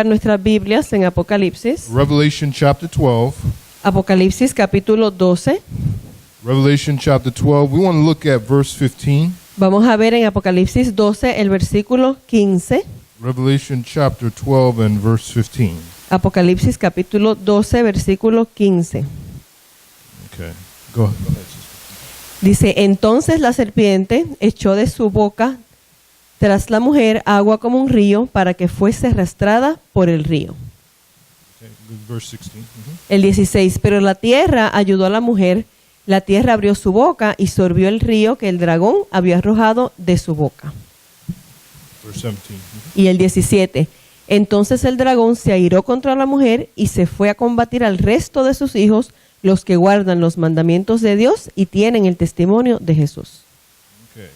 nuestras Biblias en Apocalipsis. Revelation chapter 12. Apocalipsis capítulo 12. Revelation chapter 12. We want to look at verse 15. Vamos a ver en Apocalipsis 12 el versículo 15. Revelation chapter 12 and verse 15. Apocalipsis capítulo 12 versículo 15. Okay. Go ahead. Dice, entonces la serpiente echó de su boca tras la mujer agua como un río para que fuese arrastrada por el río. Okay. Verse 16. El 16, pero la tierra ayudó a la mujer, la tierra abrió su boca y sorbió el río que el dragón había arrojado de su boca. Verse 17. Y el 17, entonces el dragón se airó contra la mujer y se fue a combatir al resto de sus hijos, los que guardan los mandamientos de Dios y tienen el testimonio de Jesús. Okay.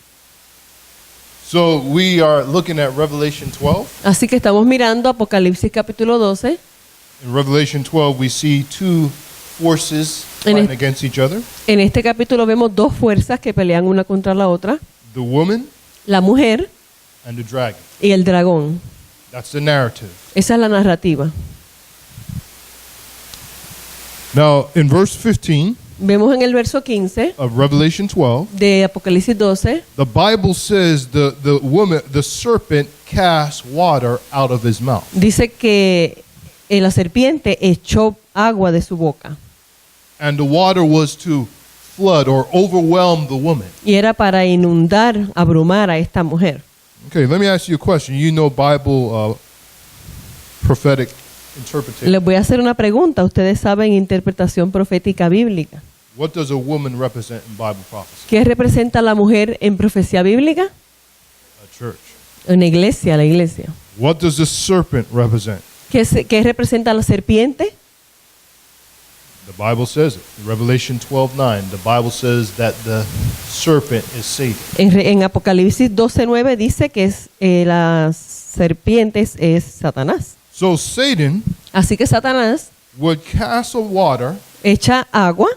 So we are looking at Revelation 12. Así que estamos mirando Apocalipsis capítulo 12. In Revelation 12, we see two forces fighting against each other. En este capítulo vemos dos fuerzas que pelean una contra la otra. The woman La mujer and the dragon. y el dragón. That's the narrative. Esa es la narrativa. Now, in verse 15 Vemos en el verso 15 of Revelation 12, de Apocalipsis 12, the Bible says the serpent cast water out of his mouth. dice que la serpiente echó agua de su boca. And the water was to flood or overwhelm the woman. Y era para inundar, abrumar a esta mujer. Okay, let me ask you a question. You know Bible prophetic interpretation. Les voy a hacer una pregunta. Ustedes saben interpretación profética bíblica. What does a woman represent in Bible prophecy? ¿Qué representa la mujer en profecía bíblica? A church. Una iglesia, la iglesia. What does the serpent represent? ¿Qué representa la serpiente? The Bible says it. In Revelation 12:9, the Bible says that the serpent is Satan. En Apocalipsis 12:9 dice que la serpiente es Satanás. So Satan Así que Satanás would cast a water echa agua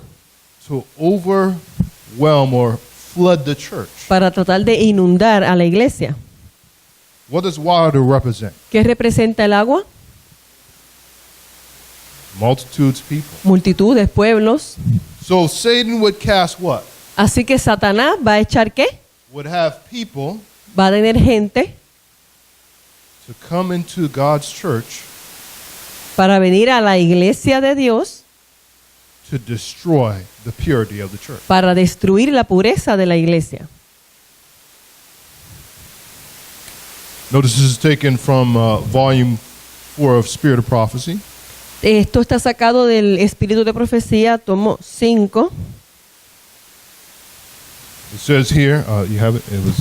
to overwhelm or flood the church. para tratar de inundar a la iglesia. What does water represent? ¿Qué representa el agua? Multitudes of people. Multitudes, pueblos. So Satan would cast what? Así que Satanás va a echar ¿qué? Would have people Va a tener gente to come into God's church para venir a la iglesia de Dios to destroy the purity of the church. para destruir la pureza de la iglesia. Notice this is taken from volume 4 of Spirit of Prophecy. Esto está sacado del Espíritu de Profecía, tomo 5. It says here, you have it. It was,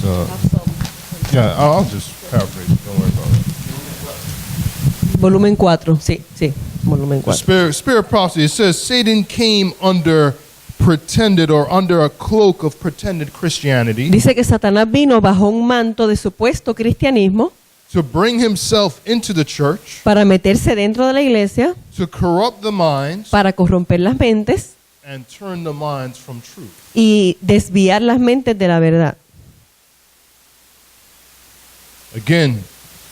yeah. I'll just paraphrase it. Don't worry about it. Volumen 4, sí, volumen 4. Spirit of Prophecy. It says Satan came under pretended or under a cloak of pretended Christianity Dice que Satanás vino bajo un manto de supuesto cristianismo to bring himself into the church, para meterse dentro de la iglesia, to corrupt the minds para corromper las mentes and turn the minds from truth. y desviar las mentes de la verdad. Again,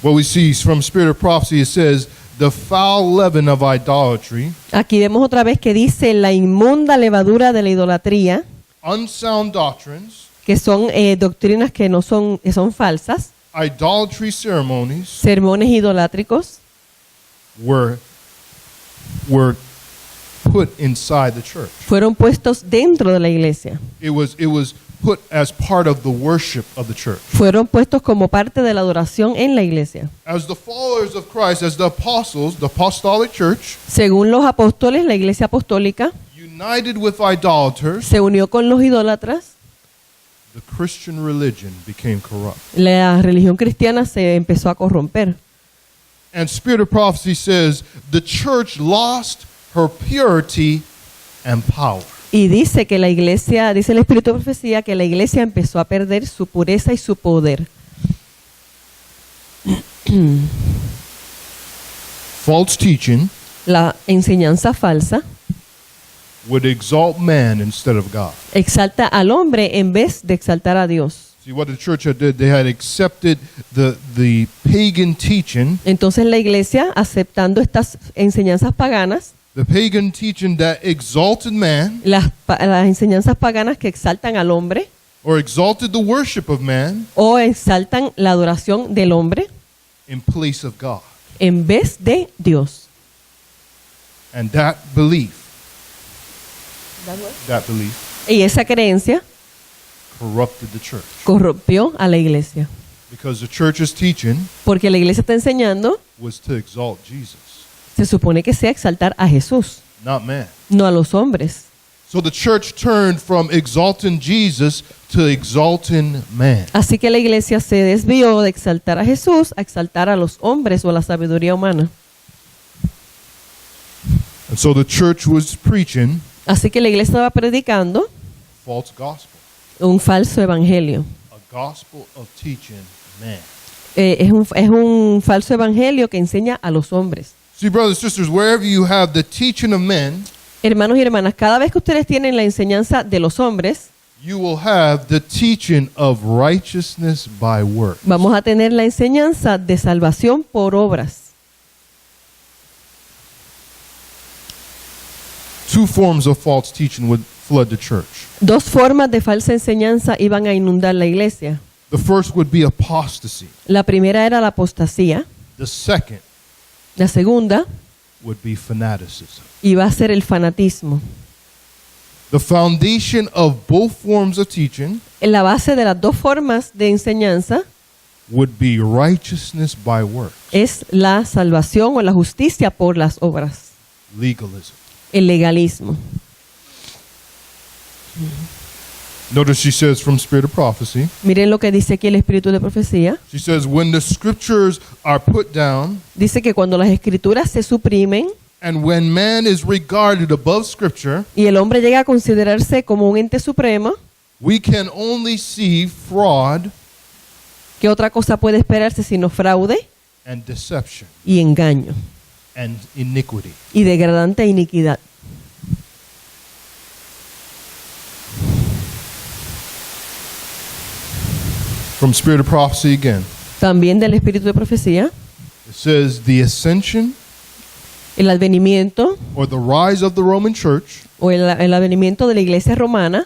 what we see from Spirit of Prophecy, it says, the foul leaven of idolatry, Aquí vemos otra vez que dice la inmunda levadura de la idolatría, unsound doctrines, que son doctrinas que son falsas, idolatry ceremonies sermones idolátricos, were put inside the church. fueron puestos dentro de la iglesia. It was put as part of the worship of the church. Fueron puestos como parte de la adoración en la iglesia. As the followers of Christ, as the apostles, the apostolic church, Según los apóstoles, la iglesia apostólica united with idolaters, se unió con los idólatras. the Christian religion became corrupt. La religión cristiana se empezó a corromper. And Spirit of Prophecy says the church lost her purity and power. Y dice que la iglesia, dice el Espíritu de Profecía, que la iglesia empezó a perder su pureza y su poder. False teaching La enseñanza falsa would exalt man instead of God. exalta al hombre en vez de exaltar a Dios. See what the church had did, they had accepted the pagan teaching, Entonces la iglesia, aceptando estas enseñanzas paganas, the pagan teaching that exalted man las enseñanzas paganas que exaltan al hombre or exalted the worship of man o exaltan la adoración del hombre in place of God. en vez de Dios. And that belief, y esa creencia corrupted the church. Corrompió a la iglesia. Because the church's teaching Porque la iglesia está enseñando, was to exalt Jesus, se supone que sea exaltar a Jesús, not man. no a los hombres. So the church turned from exalting Jesus to exalting man. Así que la iglesia se desvió de exaltar a Jesús a exaltar a los hombres o a la sabiduría humana. And so the church was preaching Así que la iglesia estaba predicando false gospel, un falso evangelio. a gospel of teaching man. Es un falso evangelio que enseña a los hombres. See, brothers and sisters, wherever you have the teaching of men, Hermanos y hermanas, cada vez que ustedes tienen la enseñanza de los hombres, you will have the teaching of righteousness by works. vamos a tener la enseñanza de salvación por obras. Two forms of false teaching would flood the church. Dos formas de falsa enseñanza iban a inundar la iglesia. The first would be apostasy. La primera era la apostasía. The second La segunda would be fanaticism. iba a ser el fanatismo. The foundation of both forms of teaching En la base de las dos formas de enseñanza would be righteousness by works, es la salvación o la justicia por las obras, legalism. el legalismo. Notice she says from Spirit of Prophecy, Miren lo que dice aquí el espíritu de profecía. she says, when the scriptures are put down Dice que cuando las escrituras se suprimen and when man is regarded above scripture, y el hombre llega a considerarse como un ente supremo, we can only see fraud ¿qué otra cosa puede esperarse sino fraude and deception y engaño and iniquity. y degradante iniquidad? From Spirit of Prophecy again, También del espíritu de profecía, it says the ascension el advenimiento or the rise of the Roman church o el advenimiento de la iglesia romana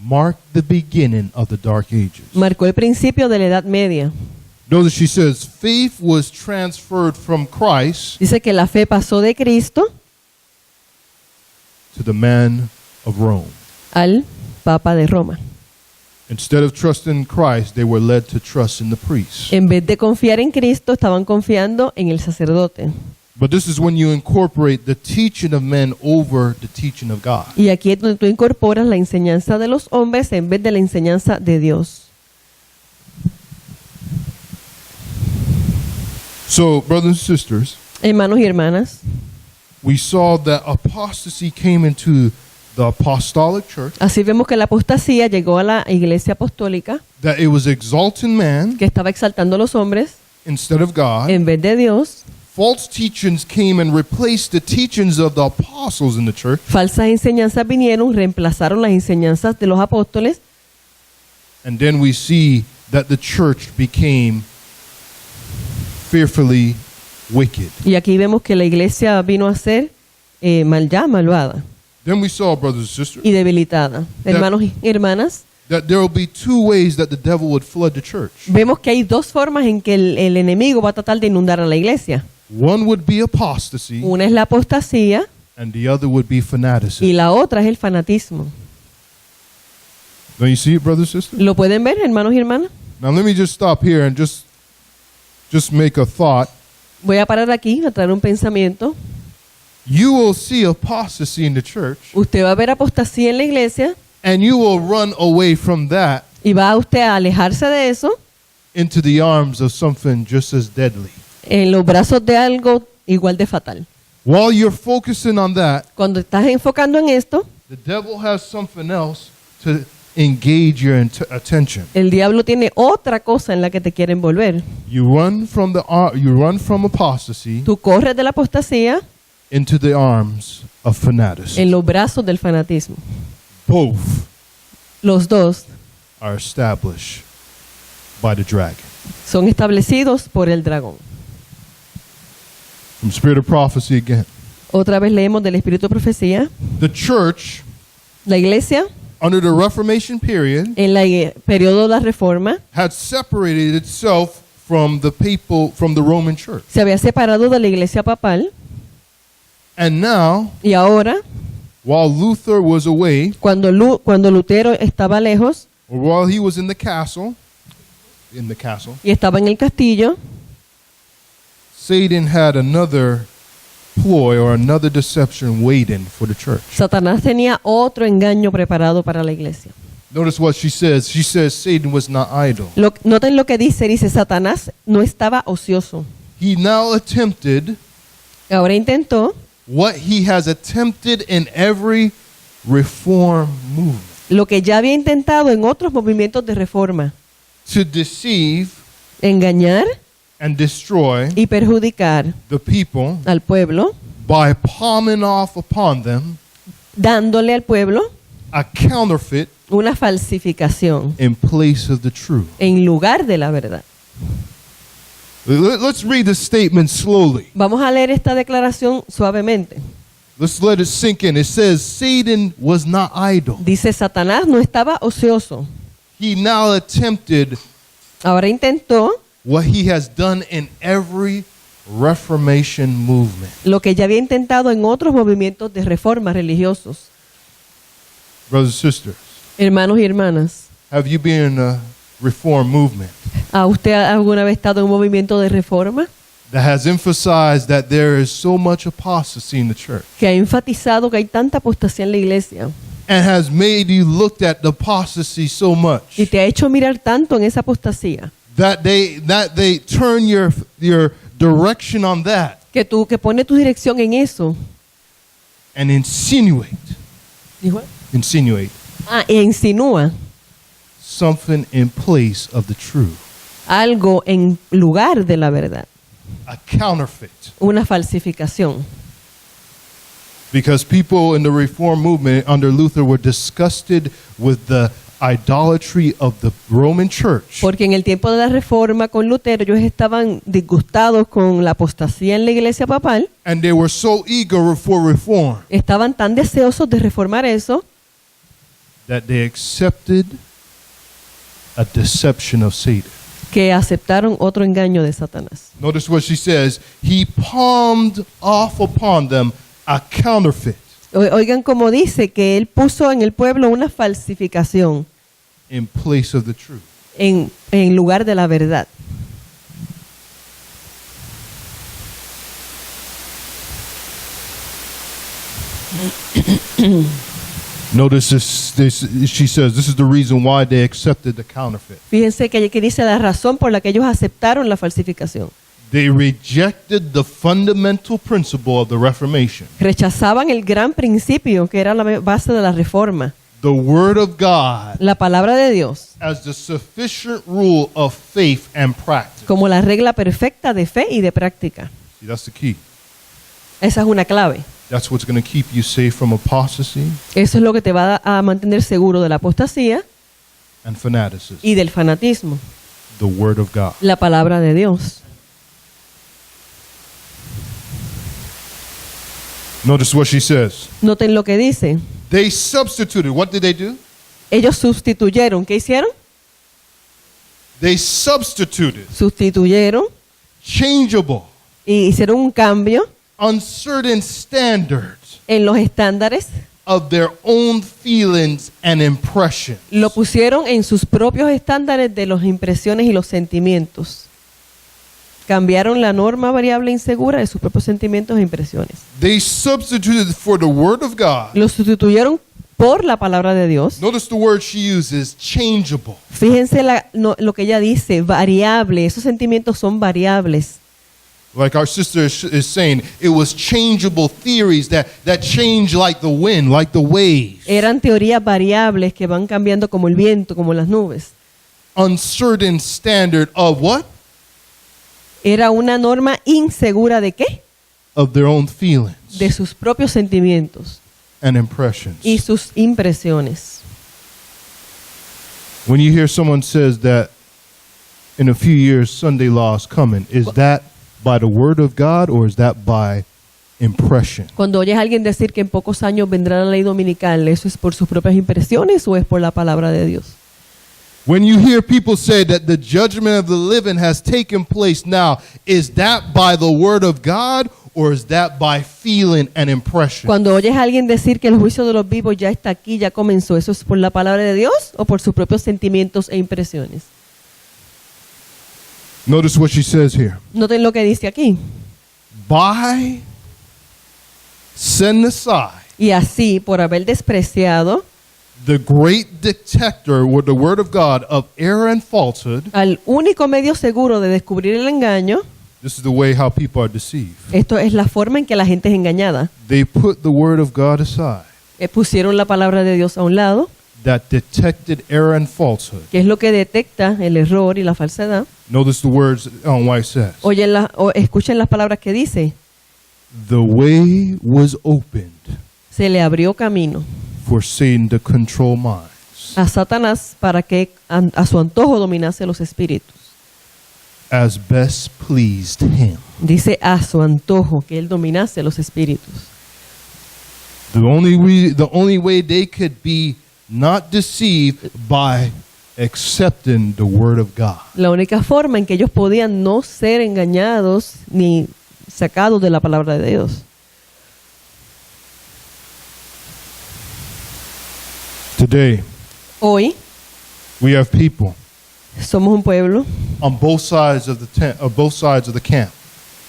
marked the beginning of the Dark Ages. marcó el principio de la Edad Media. Notice she says faith was transferred from Christ Dice que la fe pasó de Cristo to the man of Rome. al Papa de Roma. Instead of trusting Christ, they were led to trust in the priest. En vez de confiar en Cristo, estaban confiando en el sacerdote. But this is when you incorporate the teaching of men over the teaching of God. Y aquí es donde tú incorporas la enseñanza de los hombres en vez de la enseñanza de Dios. So, brothers and sisters, Hermanos y hermanas, we saw that apostasy came into the apostolic church, así vemos que la apostasía llegó a la iglesia apostólica, that it was exalting man que estaba exaltando a los hombres instead of God. en vez de Dios. False teachings came and replaced the teachings of the apostles in the church. Falsas enseñanzas vinieron, reemplazaron las enseñanzas de los apóstoles. And then we see that the church became fearfully wicked. Y aquí vemos que la iglesia vino a ser malvada Then we saw, brothers and sisters, y debilitada. Hermanos y hermanas, that there will be two ways that the devil would flood the church. vemos que hay dos formas en que el enemigo va a tratar de inundar a la iglesia. One would be apostasy, Una es la apostasía and the other would be fanaticism. y la otra es el fanatismo. Don't you see it, brothers and sisters? ¿Lo pueden ver, hermanos y hermanas? Now let me just stop here and just make a thought. Voy a parar aquí a traer un pensamiento. You will see apostasy in the church, Usted va a ver apostasía en la iglesia and you will run away from that y va usted a alejarse de eso into the arms of something just as deadly. en los brazos de algo igual de fatal. While you're focusing on that, Cuando estás enfocando en esto, the devil has something else to engage your attention. el diablo tiene otra cosa en la que te quiere envolver. You run from apostasy Tú corres de la apostasía into the arms of fanaticism. en los brazos del fanatismo. Both Los dos are established by the dragon. Son establecidos por el dragón. From Spirit of Prophecy again. Otra vez leemos del espíritu de profecía. The church, La iglesia, under the Reformation period, en el periodo de la Reforma, had separated itself from the people, from the Roman church. se había separado de la iglesia papal And now, y ahora, while Luther was away, cuando Lutero estaba lejos or while he was in the castle, y estaba en el castillo, Satan had another ploy or another deception waiting for the church. Satanás tenía otro engaño preparado para la iglesia. Notice what she says. She says Satan was not idle. Noten lo que dice, Satanás no estaba ocioso. He now attempted Ahora intentó what he has attempted in every reform movement, lo que ya había intentado en otros movimientos de reforma: to deceive engañar and destroy y perjudicar the people al pueblo, by palming off upon them dándole al pueblo a counterfeit una falsificación in place of the truth. en lugar de la verdad. Let's read the statement slowly. Vamos a leer esta declaración suavemente. Let's let it sink in. It says Satan was not idle. Dice: Satanás no estaba ocioso. He now attempted Ahora intentó what he has done in every Reformation movement. lo que ya había intentado en otros movimientos de reforma religiosos. Brothers and sisters, Hermanos y hermanas, have you been in a reform movement ¿ha usted alguna vez estado en un movimiento de reforma that has emphasized that there is so much apostasy in the church que ha enfatizado que hay tanta apostasía en la iglesia and has made you look at the apostasy so much y te ha hecho mirar tanto en esa apostasía that they turn your direction on that que pone tu dirección en eso? and insinuate E insinúa something in place of the truth, algo en lugar de la verdad, a counterfeit. una falsificación. Because people in the reform movement under Luther were disgusted with the idolatry of the Roman church. Porque en el tiempo de la reforma con Lutero ellos estaban disgustados con la apostasía en la iglesia papal, And they were so eager for reform estaban tan deseosos de reformar eso that they accepted a deception of Satan. que aceptaron otro engaño de Satanás. Notice what she says. He palmed off upon them a counterfeit Oigan cómo dice que él puso en el pueblo una falsificación in place of the truth. en lugar de la verdad. Notice this, she says, this is the reason why they accepted the counterfeit. Fíjense que dice la razón por la que ellos aceptaron la falsificación. They rejected the fundamental principle of the Reformation. Rechazaban el gran principio que era la base de la reforma, The Word of God la palabra de Dios, as the sufficient rule of faith and practice. como la regla perfecta de fe y de práctica. See, that's the key. Esa es una clave. That's what's going to keep you safe from apostasy Eso es lo que te va a mantener seguro de la apostasía and fanaticism. y del fanatismo, The Word of God. la palabra de Dios. Notice what she says. Noten lo que dice. They substituted. What did they do? Ellos sustituyeron. ¿Qué hicieron? They substituted Sustituyeron changeable, y hicieron un cambio uncertain standards en los estándares. of their own feelings and impressions. Lo pusieron en sus propios estándares de las impresiones y los sentimientos. Cambiaron la norma variable insegura de sus propios sentimientos e impresiones. They substituted for the Word of God. Lo sustituyeron por la palabra de Dios. Notice the word she uses, changeable. Fíjense lo que ella dice, variable. Esos sentimientos son variables. Like our sister is saying, it was changeable theories that change like the wind, like the waves. Eran teorías variables que van cambiando como el viento, como las nubes. Uncertain standard of what? Era una norma insegura ¿de qué? Of their own feelings De sus propios sentimientos and impressions. y sus impresiones. When you hear someone says that in a few years Sunday law is coming, is that by the word of God or is that by impression? Cuando oyes a alguien decir que en pocos años vendrá la ley dominical, ¿eso es por sus propias impresiones o es por la palabra de Dios? When you hear people say that the judgment of the living has taken place now, is that by the word of God or is that by feeling and impression? Cuando oyes a alguien decir que el juicio de los vivos ya está aquí, ya comenzó, ¿eso es por la palabra de Dios o por sus propios sentimientos e impresiones? Notice what she says here. Noten lo que dice aquí. By setting aside Y así, por haber despreciado the great detector with the word of God of error and falsehood, al único medio seguro de descubrir el engaño, this is the way how people are deceived. esto es la forma en que la gente es engañada. They put the word of God aside Pusieron la palabra de Dios a un lado, that detected error and falsehood. que es lo que detecta el error y la falsedad. Notice the words Ellen White says. Escuchen las palabras que dice. The way was opened Se le abrió camino for Satan to control minds a Satanás para que a su antojo dominase los espíritus. as best pleased him. Dice a su antojo, que él dominase los espíritus. The only way they could be not deceived by accepting the word of God. La única forma en que ellos podían no ser engañados ni sacados de la palabra de Dios. Today, Hoy we have people somos un pueblo. on both sides of the camp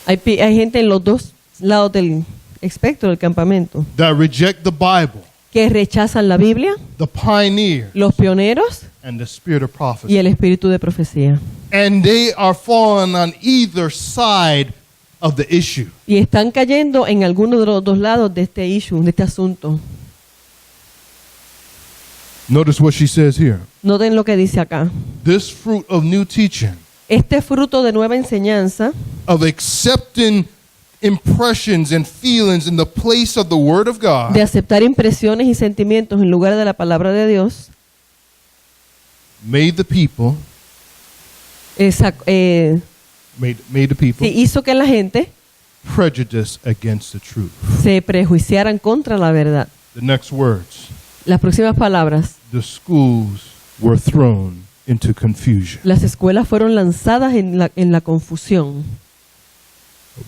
Hay gente en los dos lados del espectro del campamento that reject the Bible, que rechazan la Biblia, the pioneer, los pioneros and the spirit of y prophecy. el espíritu de profecía. And they are falling on either side of the issue. Y están cayendo en alguno de los dos lados de este issue, de este asunto. Notice what she says here. Noten lo que dice acá. This fruit of new teaching, Este fruto de nueva enseñanza, of accepting impressions and feelings in the place of the word of God, de aceptar impresiones y sentimientos en lugar de la palabra de Dios, made the people, made the people hizo que la gente prejudice against the truth. se prejuiciaran contra la verdad. The next words, Las próximas palabras. the schools were thrown into confusion. Las escuelas fueron lanzadas en la confusión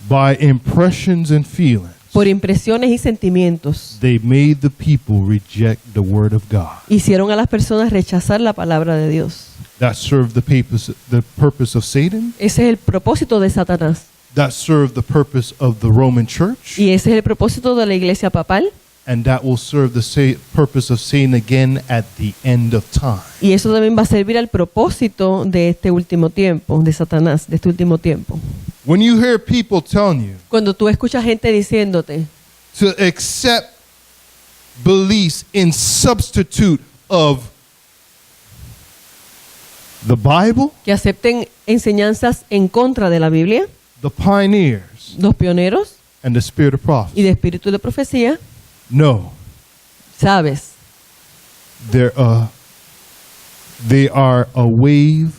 By impressions and feelings, por impresiones y sentimientos. they made the people reject the word of God. Hicieron a las personas rechazar la palabra de Dios. That served the purpose of Satan. Ese es el propósito de Satanás. That served the purpose of the Roman Church. Y ese es el propósito de la iglesia papal. And that will serve the purpose of Satan again at the end of time. Y eso también va a servir al propósito de este último tiempo, de Satanás, de este último tiempo. When you hear people telling you Cuando tú escuchas gente diciéndote to accept beliefs in substitute of the Bible, que acepten enseñanzas en contra de la Biblia, the pioneers, los pioneros and the spirit of y prophecy, de espíritu de profecía, no, sabes, they are a wave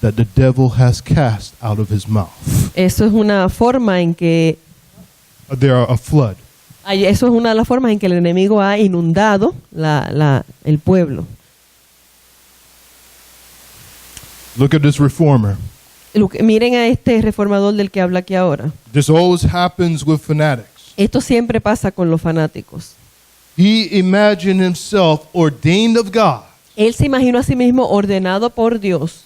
that the devil has cast out of his mouth. eso es una forma en que They are a flood. eso es una de las formas en que el enemigo ha inundado el pueblo. Look at this reformer. Miren a este reformador del que habla aquí ahora. This always happens with fanatics. Esto siempre pasa con los fanáticos. He imagined himself ordained of God Él se imaginó a sí mismo ordenado por Dios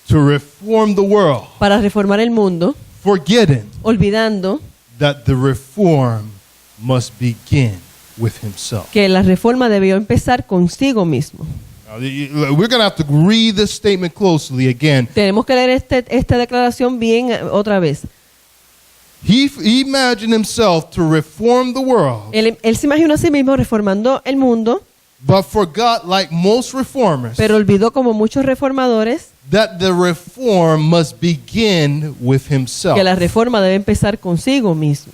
to reform the world, para reformar el mundo, forgetting olvidando that the reform must begin with himself. que la reforma debió empezar consigo mismo. Now, we're going to have to read this statement closely again. Tenemos que leer esta declaración bien otra vez. He imagined himself to reform the world, Él se imaginó a sí mismo reformando el mundo, but forgot, like most reformers, pero olvidó, como muchos reformadores, that the reform must begin with himself. que la reforma debe empezar consigo mismo.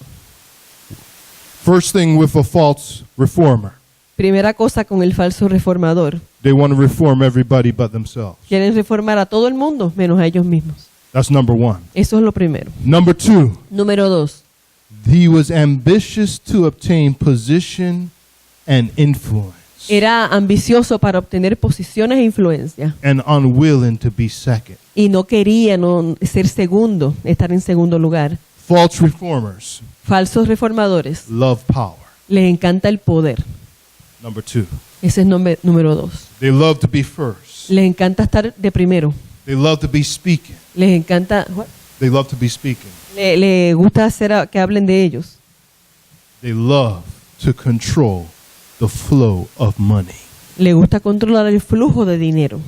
First thing with a false reformer. Primera cosa con el falso reformador. They want to reform everybody but themselves. Quieren reformar a todo el mundo menos a ellos mismos. That's number one. Eso es lo primero. Number two, Número 2. he was ambitious to obtain position and influence Era ambicioso para obtener posiciones e influencia and unwilling to be second. y no quería ser segundo, estar en segundo lugar. False reformers Falsos reformadores. love power. Les encanta el poder. Number two, Ese es número 2. they love to be first. Les encanta estar de primero. They love to be speaking. Les encanta, They love to be speaking. le gusta hacer que hablen de ellos. They love to control the flow of money. Le gusta controlar el flujo de dinero.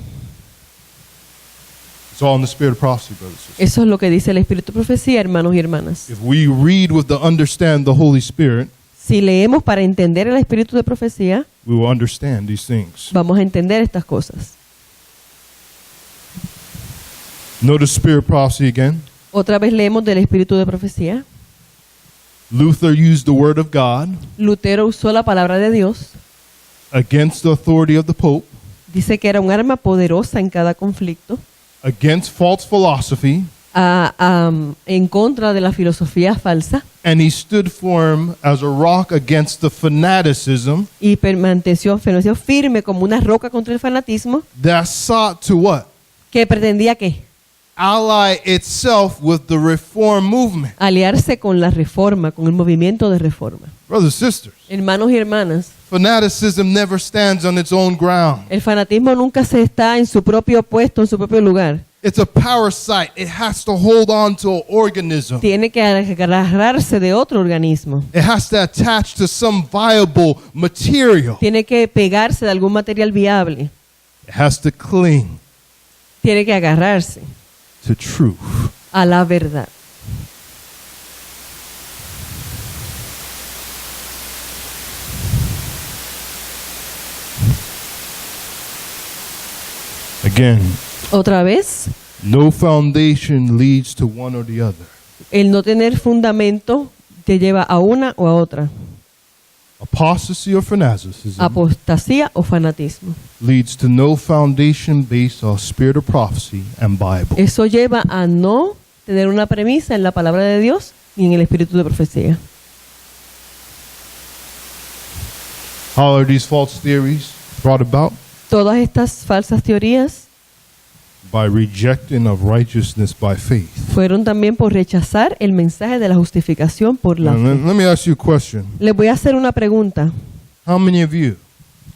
It's all in the spirit of prophecy, brothers and sisters. Eso es lo que dice el Espíritu de Profecía, hermanos y hermanas. If we read with the understand the Holy Spirit, Si leemos para entender el Espíritu de Profecía, we will understand these things. vamos a entender estas cosas. Notice spirit prophecy again. Otra vez leemos del Espíritu de Profecía. Luther used the word of God Lutero usó la palabra de Dios. against the authority of the Pope, Dice que era un arma poderosa en cada conflicto. against false philosophy, En contra de la filosofía falsa. and he stood firm as a rock against the fanaticism Y permaneció firme como una roca contra el fanatismo. that sought to what? Que pretendía ¿qué? Ally itself with the reform movement. Aliarse con la reforma, con el movimiento de reforma. Brothers and sisters, Hermanos y hermanas, fanaticism never stands on its own ground. el fanatismo nunca se está en su propio puesto, en su propio lugar. It's a parasite. It has to hold on to an organism. Tiene que agarrarse de otro organismo. It has to attach to some viable material. Tiene que pegarse de algún material viable. It has to cling Tiene que agarrarse to truth. a la verdad. Again, Otra vez, no foundation leads to one or the other. el no tener fundamento te lleva a una o a otra. Apostasy or fanaticism Apostasía o fanatismo. leads to no foundation based on spirit of prophecy and Bible. Eso lleva a no tener una premisa en la palabra de Dios ni en el espíritu de profecía. How are these false theories brought about? Todas estas falsas teorías By rejecting of righteousness by faith. fueron también por rechazar el mensaje de la justificación por la Now, fe. let me ask you a question. Les voy a hacer una pregunta. How many of you,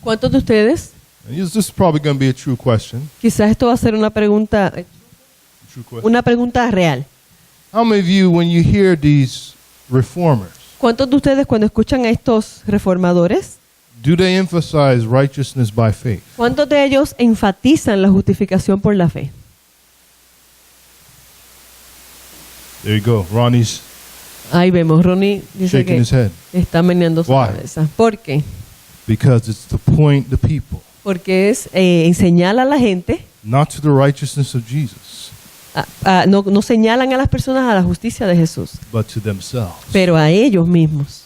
¿Cuántos de ustedes? and this is probably going to be a true question, Quizás esto va a ser una pregunta real. How many of you, when you hear these reformers, ¿Cuántos de ustedes cuando escuchan a estos reformadores, do they emphasize righteousness by faith? cuántos de ellos enfatizan la justificación por la fe? There you go. Ronnie's Ahí vemos, Ronnie dice shaking que his head. está meneando su Why? cabeza. ¿Por qué? Because it's to point the people, Porque es señala a la gente, not to the righteousness of Jesus, no señalan a las personas a la justicia de Jesús, but to themselves. pero a ellos mismos.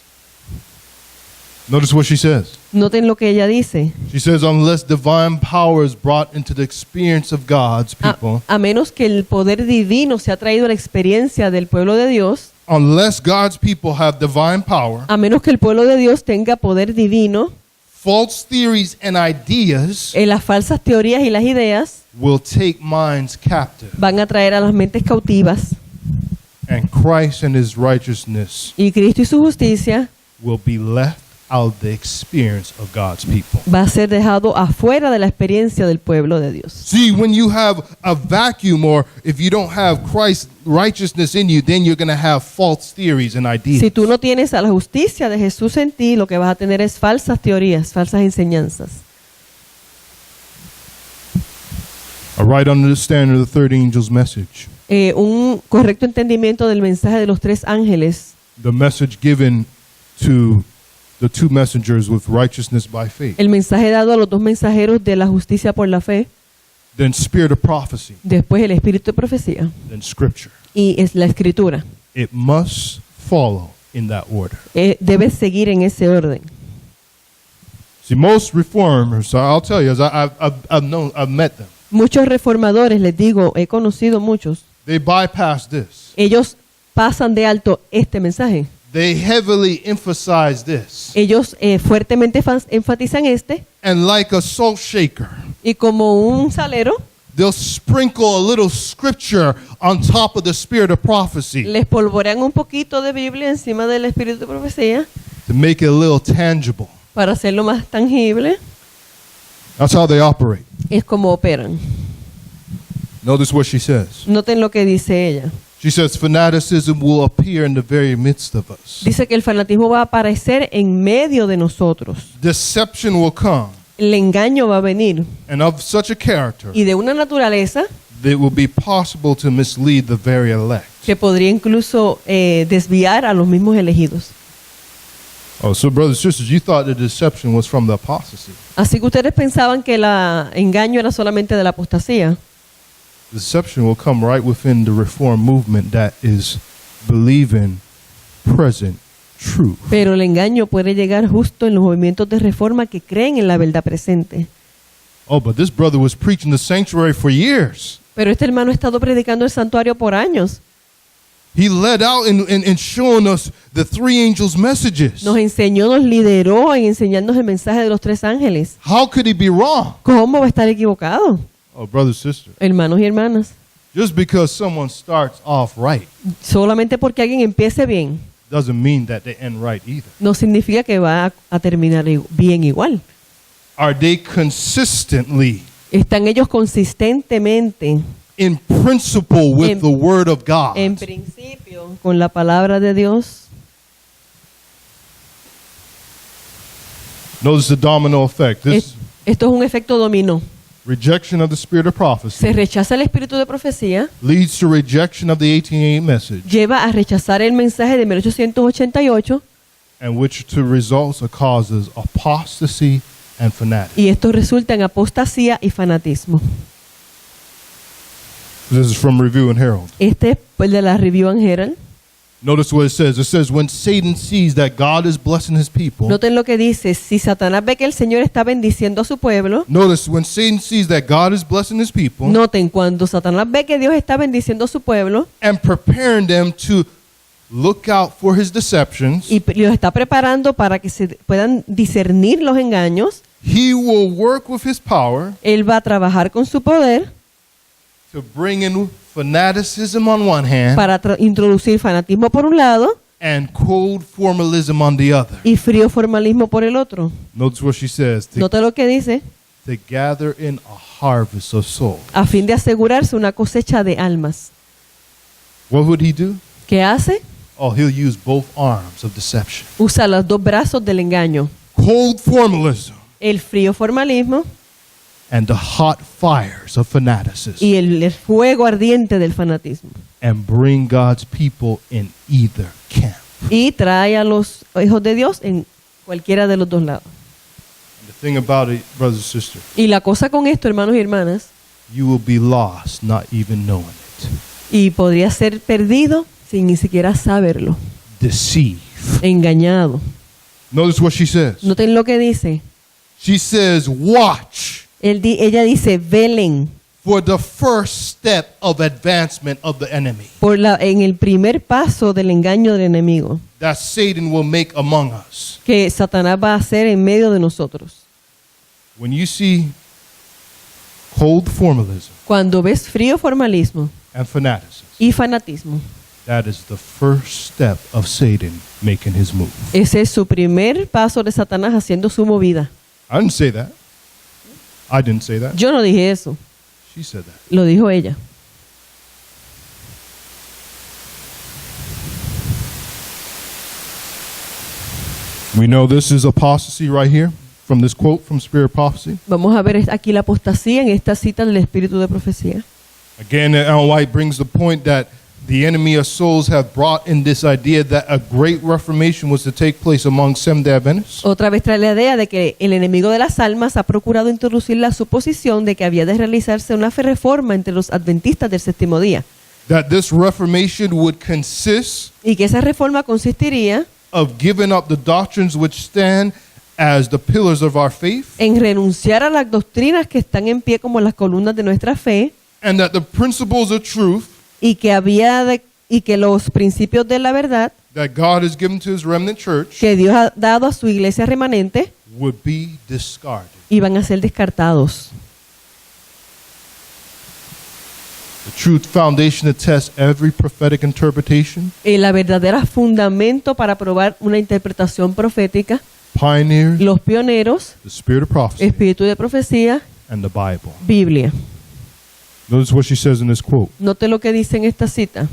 Notice what she says. Noten lo que ella dice. She says, unless divine power is brought into the experience of God's people, A menos que el poder divino se ha traído a la experiencia del pueblo de Dios, unless God's people have divine power, a menos que el pueblo de Dios tenga poder divino, false theories and ideas las falsas teorías y las ideas will take minds captive, van a traer a las mentes cautivas and Christ and his righteousness y Cristo y su justicia will be left out of the experience of God's people. va a ser dejado afuera de la experiencia del pueblo de Dios. See, when you have a vacuum, or if you don't have Christ's righteousness in you, then you're going to have false theories and ideas. Si tú no tienes a la justicia de Jesús en ti, lo que vas a tener es falsas teorías, falsas enseñanzas. A right understanding of the third angel's message. Un correcto entendimiento del mensaje de los tres ángeles, The message given to the two messengers with righteousness by faith. el mensaje dado a los dos mensajeros de la justicia por la fe, Then spirit of prophecy. después el espíritu de profecía Then scripture. y es la escritura. It must follow in that order. Debe seguir en ese orden. See, most reformers, I'll tell you, as I've met them, Muchos reformadores, les digo, he conocido muchos, they bypass this. ellos pasan de alto este mensaje. They heavily emphasize this. Ellos fuertemente enfatizan este, And like a salt shaker, y como un salero, they'll sprinkle a little scripture on top of the spirit of prophecy les polvorean un poquito de Biblia encima del espíritu de profecía to make it a little tangible. para hacerlo más tangible. That's how they operate. Es como operan. Notice what she says. Noten lo que dice ella. She says, fanaticism will appear in the very midst of us. Dice que el fanatismo va a aparecer en medio de nosotros. Deception will come, El engaño va a venir. and of such a character Y de una naturaleza that it will be possible to mislead the very elect. que podría incluso desviar a los mismos elegidos. Oh, so brothers and sisters, you thought the deception was from the apostasy. Así que ustedes pensaban que el engaño era solamente de la apostasía. Deception will come right within the reform movement that is believing present truth. Pero el engaño puede llegar justo en los movimientos de reforma que creen en la verdad presente. Oh, but this brother was preaching the sanctuary for years. Pero este hermano ha estado predicando el santuario por años. He led out in showing us the three angels' messages. Nos enseñó, nos lideró en enseñarnos el mensaje de los tres ángeles. How could he be wrong? ¿Cómo va a estar equivocado? Oh, brothers and sisters, Hermanos y hermanas, just because someone starts off right solamente porque alguien empiece bien, doesn't mean that they end right either. no significa que va a terminar bien igual. Are they consistently Están ellos consistentemente, in principle with En- the word of God? en principio, con la palabra de Dios? Notice the domino effect. This Esto es un efecto dominó. rejection of the spirit of Se prophecy rechaza el espíritu de profecía, leads to rejection of the 1888 message, lleva a rechazar el mensaje de 1888 and which to results or causes apostasy and fanatism. y esto resulta en apostasía y fanatismo. This is from Review and Herald. Este es el de la Review and Herald. Notice what it says. It says, when Satan sees that God is blessing his people, Noten lo que dice, si Satanás ve que el Señor está bendiciendo a su pueblo, notice when Satan sees that God is blessing his people noten cuando Satanás ve que Dios está bendiciendo a su pueblo and preparing them to look out for his deceptions, y los está preparando para que se puedan discernir los engaños, he will work with his power Él va a trabajar con su poder to bring in fanaticism on one hand para introducir fanatismo por un lado and cold formalism on the other. y frío formalismo por el otro. Notice what she says, to Nota lo que dice, gather in a harvest of souls. a fin de asegurarse una cosecha de almas. What would he do? ¿Qué hace? Oh, he'll use both arms of deception. Usa los dos brazos del engaño, Cold formalism el frío formalismo and the hot fires of fanaticism, y el fuego ardiente del fanatismo. and bring God's people in either camp. Y trae a los hijos de Dios en cualquiera de los dos lados. And the thing about it, brothers and sisters, Y la cosa con esto, hermanos y hermanas, you will be lost not even knowing it. y podría ser perdido sin ni siquiera saberlo, Deceived. engañado. Notice what she says. Noten lo que dice. She says, watch Ella dice, velen for the first step of advancement of the enemy en el primer paso del engaño del enemigo that Satan will make among us. que Satanás va a hacer en medio de nosotros. When you see cold formalism Cuando ves frío formalismo and fanaticism, y fanatismo, that is the first step of Satan making his move. ese es su primer paso de Satanás haciendo su movida. I didn't say that. I didn't say that. Yo no dije eso, She said that. lo dijo ella. We know this is apostasy right here from this quote from Spirit Prophecy. Vamos a ver aquí la apostasía en esta cita del espíritu de profecía. Again, Ellen White brings the point that the enemy of souls have brought in this idea that a great reformation was to take place among Seventh-day Adventists. Otra vez trae la idea de que el enemigo de las almas ha procurado introducir la suposición de que había de realizarse una reforma entre los adventistas del séptimo día That this reformation would consist y que esa reforma consistiría of giving up the doctrines which stand as the pillars of our faith, en renunciar a las doctrinas que están en pie como las columnas de nuestra fe, and that the principles of truth y que los principios de la verdad that God has given to his remnant church que Dios ha dado a su iglesia remanente would be discarded. iban a ser descartados. The truth foundation to test every prophetic interpretation, La verdadera fundamento para probar una interpretación profética, pioneers, los pioneros, the spirit of prophecy, espíritu de profecía, and the Bible. Biblia. Notice what she says in this quote. Note lo que dice en esta cita.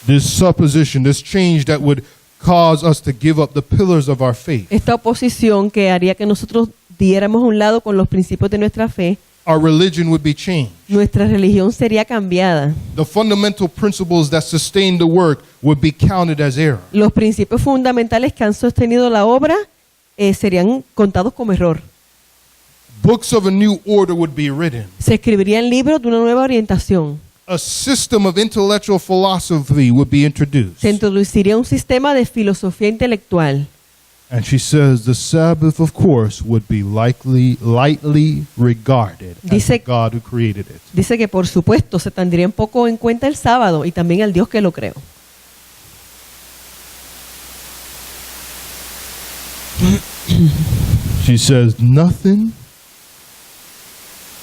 This supposition, this change that would cause us to give up the pillars of our faith. Esta oposición que haría que nosotros diéramos a un lado con los principios de nuestra fe, Our religion would be changed. nuestra religión sería cambiada. The fundamental principles that sustain the work would be counted as error. Los principios fundamentales que han sostenido la obra serían contados como error. Books of a new order would be written. Se escribirían libros de una nueva orientación. A system of intellectual philosophy would be introduced. Se introduciría un sistema de filosofía intelectual. And she says the Sabbath, of course, would be lightly regarded as Dice- the God who created it. Dice que por supuesto se tendría un poco en cuenta el sábado y también al Dios que lo creó. She says nothing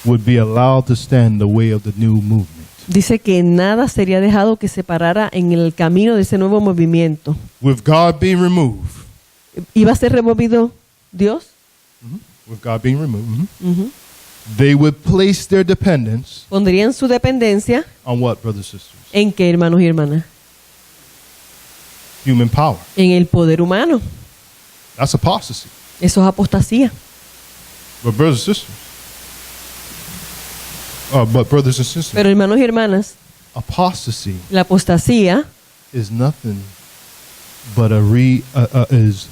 would be allowed to stand in the way of the new movement. Dice que nada sería dejado que se parara en el camino de ese nuevo movimiento. With God being removed, ¿Iba a ser removido Dios? with God being removed, Ujú. they would place their dependence Pondrían su dependencia on what, brothers and sisters? en qué, hermanos y hermanas, Human power. en el poder humano. That's apostasy. Eso es apostasía. But brothers and sisters, Pero hermanos y hermanas, apostasy la apostasía is nothing but is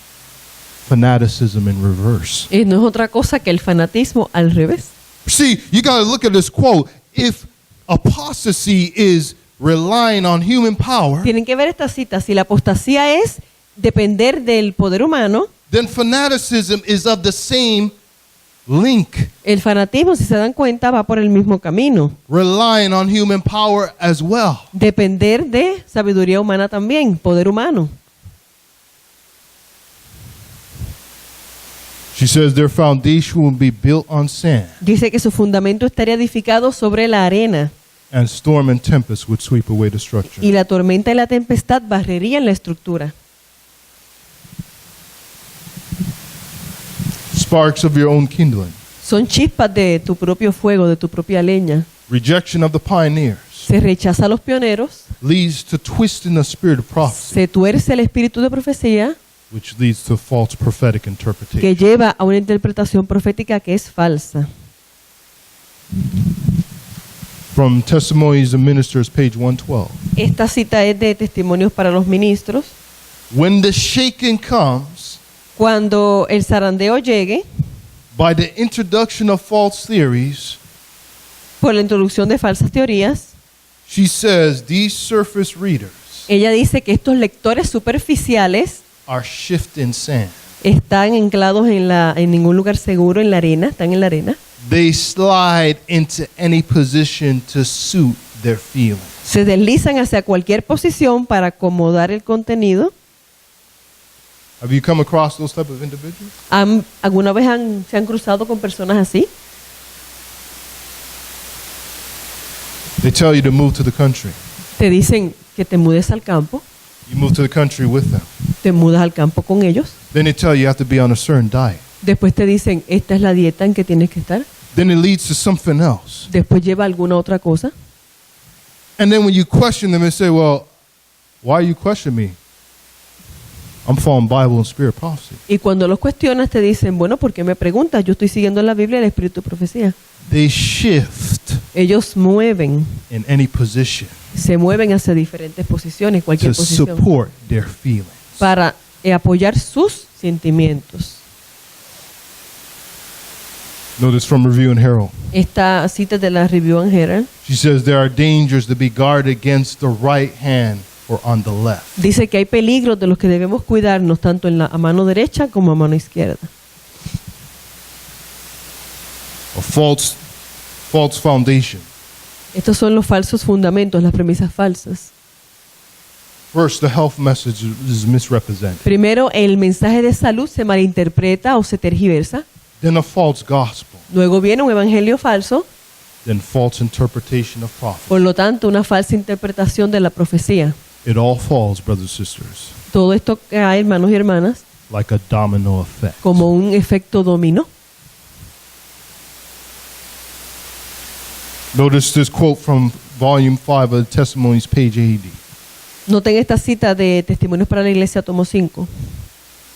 fanaticism in reverse. no es otra cosa que el fanatismo al revés. See, you got to look at this quote. If apostasy is relying on human power, Tienen que ver esta cita. Si la apostasía es depender del poder humano, then fanaticism is of the same link, el fanatismo, si se dan cuenta, va por el mismo camino. relying on human power as well. Depender de sabiduría humana también, poder humano. She says their foundation will be built on sand, Dice que su fundamento estaría edificado sobre la arena and storm and tempest would sweep away the structure. y la tormenta y la tempestad barrerían la estructura. Sparks of your own kindling. Son chispas de tu propio fuego, de tu propia leña. Rejection of the pioneers Se rechaza a los pioneros, leads to twisting the spirit of prophecy, se tuerce el espíritu de profecía which leads to false prophetic que interpretation. lleva a una interpretación profética que es falsa. From Testimonies of Ministers, page 112. Esta cita es de Testimonios para los Ministros. When the shaking comes Cuando el zarandeo llegue, by the introduction of false theories, por la introducción de falsas teorías, she says these surface readers ella dice que estos lectores superficiales are shifting sand. están anclados en ningún lugar seguro, en la arena, están en la arena. They slide into any position to suit their feelings. Se deslizan hacia cualquier posición para acomodar el contenido. Have you come across those type of individuals? ¿Alguna vez se han cruzado con personas así? They tell you to move to the country. Te dicen que te mudes al campo, You move to the country with them. te mudas al campo con ellos. Then they tell you have to be on a certain diet. Después te dicen, esta es la dieta en que tienes que estar. Then it leads to something else. Después lleva alguna otra cosa. And then when you question them and say, well, why you question me? I'm following Bible and spirit prophecy. Y cuando los cuestionas te dicen, bueno, ¿por qué me preguntas? Yo estoy siguiendo la Biblia y el Espíritu de Profecía. They shift Ellos mueven, in any position se mueven hacia diferentes posiciones, to cualquier posición, support their feelings. para apoyar sus sentimientos. Notice from Review and Herald. Esta cita de la Review and Herald She says there are dangers to be guarded against the right hand or on the left. Dice que hay peligros de los que debemos cuidarnos tanto en la a mano derecha como a mano izquierda. A false foundation. Estos son los falsos fundamentos, las premisas falsas. First, the health message is misrepresented. Primero, el mensaje de salud se malinterpreta o se tergiversa. Then a false gospel. Luego viene un evangelio falso. Then false interpretation of prophet. Por lo tanto, una falsa interpretación de la profecía. It all falls, brothers and sisters, Todo esto cae, hermanos y hermanas, like a domino effect. como un efecto dominó. Notice this quote from volume 5 of Testimonies, page 80. Noten esta cita de Testimonios para la Iglesia, tomo 5.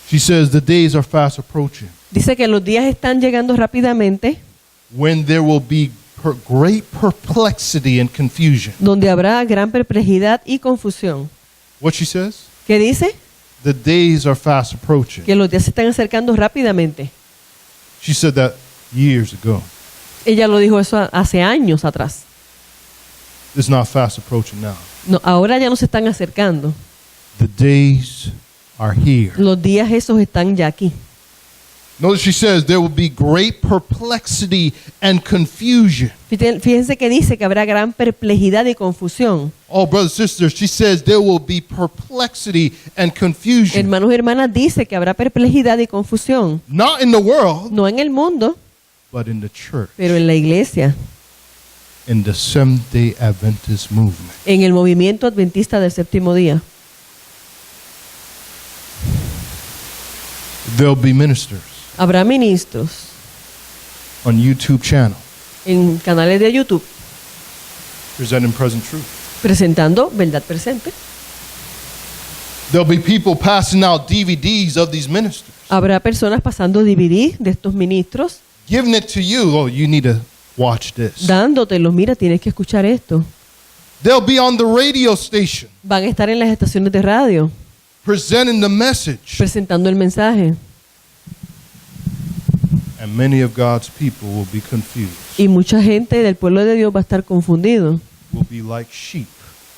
She says, the days are fast approaching Dice que los días están llegando rápidamente, when there will be great perplexity and confusion. donde habrá gran perplejidad y confusión. What she says? ¿Qué dice? The days are fast approaching. Que los días se están acercando rápidamente. She said that years ago. Ella lo dijo eso hace años atrás. It's not fast approaching now. No, ahora ya no se están acercando. The days are here. Los días esos están ya aquí. Notice she says there will be great perplexity and confusion. Fíjense que dice que habrá gran perplejidad y confusión. Oh, brothers and sisters, she says there will be perplexity and confusion. Hermanos y hermanas, dice que habrá perplejidad y confusión. Not in the world, No en el mundo, but in the church, pero en la iglesia, in the Seventh-day Adventist movement. en el movimiento adventista del séptimo día. There'll be ministers Habrá ministros on YouTube channel en canales de YouTube presenting present truth. presentando verdad presente. There'll be people passing out DVDs of these ministers, Habrá personas pasando DVD de estos ministros, giving it to you. Oh, you need to watch this. dándotelos. Mira, tienes que escuchar esto. They'll be on the radio station Van a estar en las estaciones de radio presenting the message. presentando el mensaje. And many of God's people will be confused, Y mucha gente del pueblo de Dios va a estar confundido. will be like sheep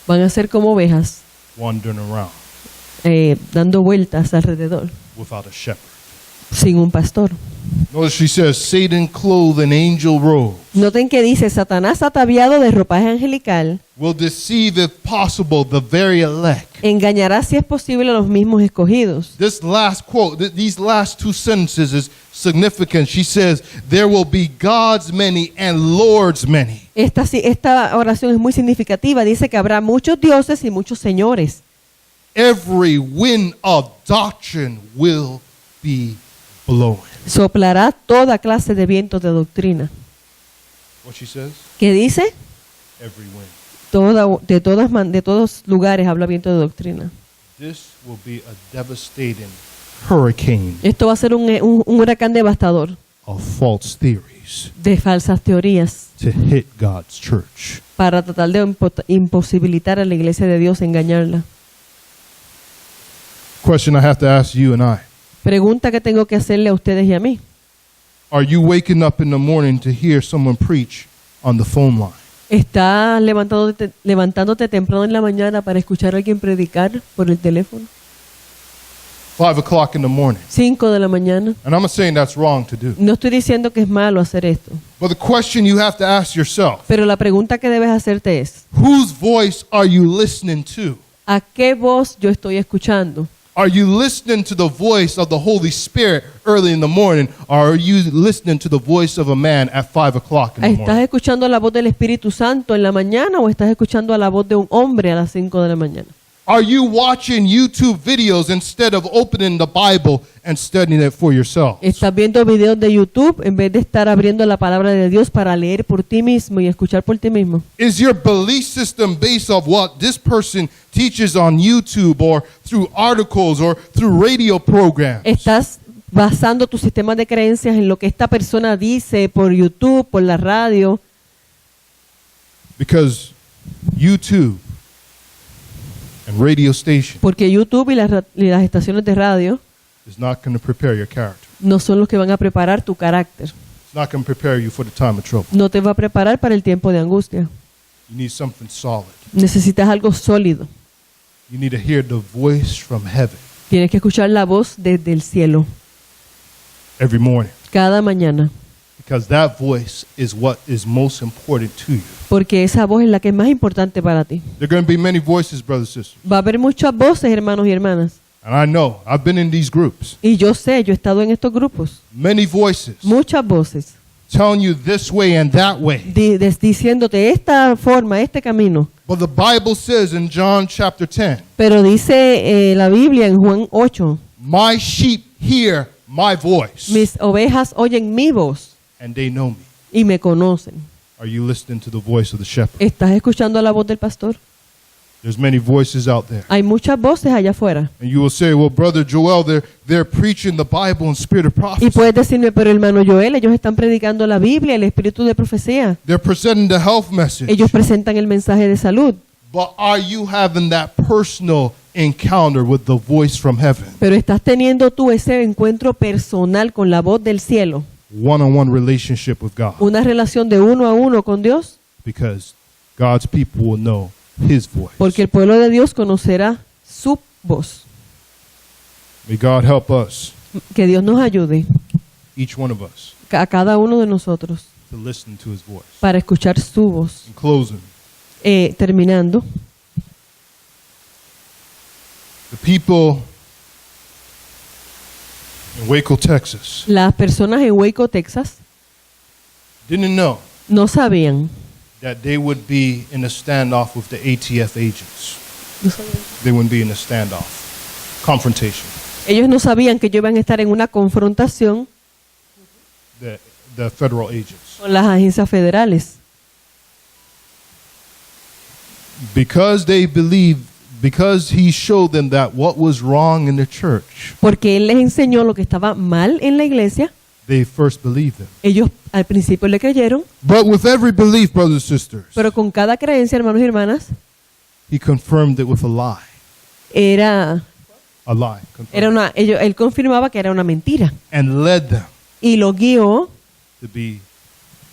Van a ser como ovejas, wandering around dando vueltas alrededor, without a shepherd. sin un pastor. Notice she says, Satan clothed in angel robes Noten que dice, Satanás ataviado de ropaje angelical will deceive, if possible, the very elect. engañará si es posible a los mismos escogidos. This last quote, these last two sentences is significant. She says, there will be God's many and Lord's many. Esta oración es muy significativa. Dice que habrá muchos dioses y muchos señores. Every wind of doctrine will be blowing. Soplará toda clase de vientos de doctrina. What she says? ¿Qué dice? Every wind. De todos lugares habla viento de doctrina. This will be a devastating hurricane Esto va a ser un huracán devastador of false theories de falsas teorías to hit God's church. para tratar de imposibilitar a la iglesia de Dios, engañarla. Question I have to ask you and I. Pregunta que tengo que hacerle a ustedes y a mí. Are you waking up in the morning to hear someone preach on the phone line? ¿Estás levantándote temprano en la mañana para escuchar a alguien predicar por el teléfono? 5 o'clock in the morning. 5 de la mañana. And I'm not saying that's wrong to do. No estoy diciendo que es malo hacer esto, But the question you have to ask yourself, pero la pregunta que debes hacerte es, whose voice are you listening to? ¿a qué voz yo estoy escuchando? Are you listening to the voice of the Holy Spirit early in the morning, or are you listening to the voice of a man at 5 o'clock in the ¿Estás morning? escuchando la voz del Espíritu Santo en la mañana o estás escuchando a la voz de un hombre a las 5 de la mañana? Are you watching YouTube videos instead of opening the Bible and studying it for yourself? ¿Estás viendo videos de YouTube en vez de estar abriendo la palabra de Dios para leer por ti mismo y escuchar por ti mismo? Is your belief system based off what this person teaches on YouTube or through articles or through radio programs? ¿Estás basando tu sistema de creencias en lo que esta persona dice por YouTube, por la radio? Because YouTube and radio station Porque YouTube y las estaciones de radio is not going to prepare your character. no son los que van a preparar tu carácter. It's not going to prepare you for the time of trouble. No te va a preparar para el tiempo de angustia. You need something solid. Necesitas algo sólido. You need to hear the voice from heaven Tienes que escuchar la voz desde el cielo every morning, cada mañana, because that voice is what is most important to you. porque esa voz es la que es más importante para ti. There are going to be many voices, brothers and sisters. Va a haber muchas voces, hermanos y hermanas. And I know, I've been in these groups. Y yo sé, yo he estado en estos grupos. Many voices Muchas voces telling you this way and that way. diciéndote esta forma, este camino. But the Bible says in John chapter 10, Pero dice la Biblia en Juan 8, my sheep hear my voice mis ovejas oyen mi voz and they know me. y me conocen. Are you listening to the voice of the shepherd? ¿Estás escuchando la voz del pastor? There's many voices out there. Hay muchas voces allá afuera. And you will say, well, Brother Joel, they're preaching the Bible in spirit of Y prophecy. puedes decirme, pero hermano Joel, ellos están predicando la Biblia, el espíritu de profecía. They're presenting the health message. Ellos presentan el mensaje de salud. But are you having that personal encounter with the voice from heaven? Pero estás teniendo tú ese encuentro personal con la voz del cielo. One-on-one relationship with God. Una relación de uno a uno con Dios. Because God's people will know His voice. Porque el pueblo de Dios conocerá su voz. May God help us, Que Dios nos ayude, each one of us, a cada uno de nosotros, to listen to His voice. para escuchar su voz. In closing, Terminando, the people in Waco, Texas, las personas en Waco, Texas, didn't know no sabían. that they would be in a standoff with the ATF agents. They wouldn't be in a standoff, confrontation. Ellos no sabían que ellos iban a estar en una confrontación The federal agents. con las agencias federales. Because they believed, because he showed them that what was wrong in the church, Porque Él les enseñó lo que estaba mal en la iglesia. they first believed him. Ellos al principio le creyeron, But with every belief, brothers and sisters, pero con cada creencia, hermanos y hermanas, he confirmed it with a lie. era A lie. Confirmed. él confirmaba que era una mentira. And led them Y los guió, to be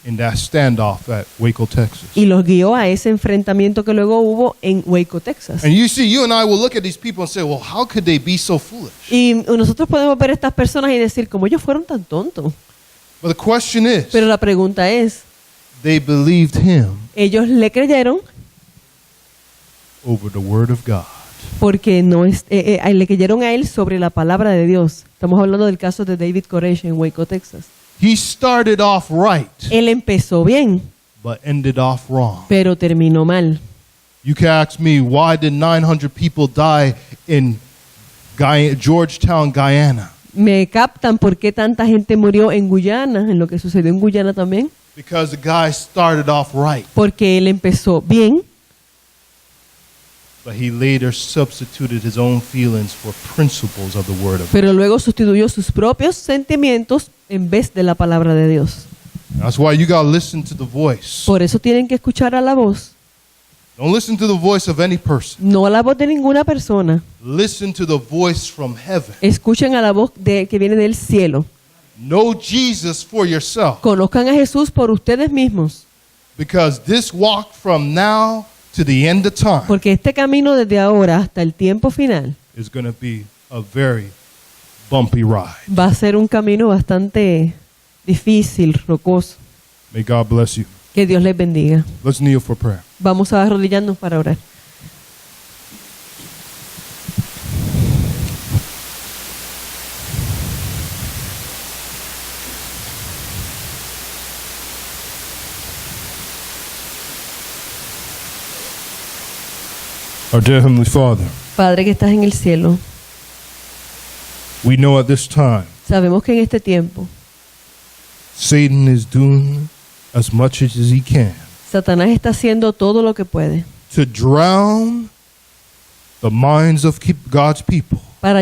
in that standoff at Waco, Texas. a ese enfrentamiento que luego hubo en Waco, Texas. And you see, you and I will look at these people and say, well, how could they be so foolish? Y nosotros podemos ver a estas personas y decir, ¿cómo ellos fueron tan tontos? But the question is, Pero la pregunta es, they believed him ellos le creyeron over the word of God. porque le creyeron a él sobre la palabra de Dios. Estamos hablando del caso de David Koresh en Waco, Texas. He started off right, Él empezó bien, but ended off wrong. pero terminó mal. You can ask me, why did 900 people die in Georgetown, Guyana? Me captan por qué tanta gente murió en Guyana, en lo que sucedió en Guyana también. Because the guy started off right, Porque él empezó bien, but he later substituted his own feelings for principles of the word of God. pero luego sustituyó sus propios sentimientos en vez de la palabra de Dios. That's why you got to listen to the voice. Por eso tienen que escuchar a la voz, Don't listen to the voice of any person. no a la voz de ninguna persona. Listen to the voice from heaven. Escuchen a la voz que viene del cielo. Know Jesus for yourself, Conozcan a Jesús por ustedes mismos, because this walk from now to the end of time porque este camino desde ahora hasta el tiempo final is going to be a very bumpy ride. va a ser un camino bastante difícil, rocoso. May God bless you. Que Dios les bendiga. Let's kneel for prayer. Vamos a arrodillarnos para orar. Our dear Heavenly Father, Padre que estás en el cielo, we know at this time sabemos que en este tiempo Satan is doing as much as he can Satanás está haciendo todo lo que puede to drown the minds of God's people para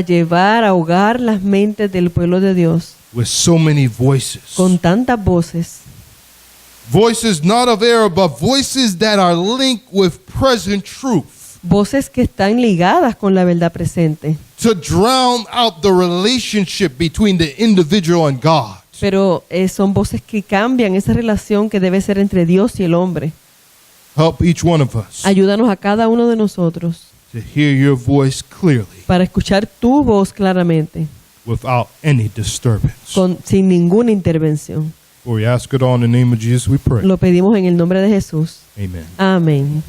ahogar las mentes del pueblo de Dios with so many voices. con tantas voces. Voices not of error, but voices that are linked with present truth. Voces que están ligadas con la verdad presente. To drown out the relationship between the individual and God. Pero son voces que cambian esa relación que debe ser entre Dios y el hombre. Help each one of us Ayúdanos a cada uno de nosotros to to hear your voice clearly para escuchar tu voz claramente, without any disturbance. sin ninguna intervención. For we ask it all in the name of Jesus, we pray. Lo pedimos en el nombre de Jesús. Amen. Amén.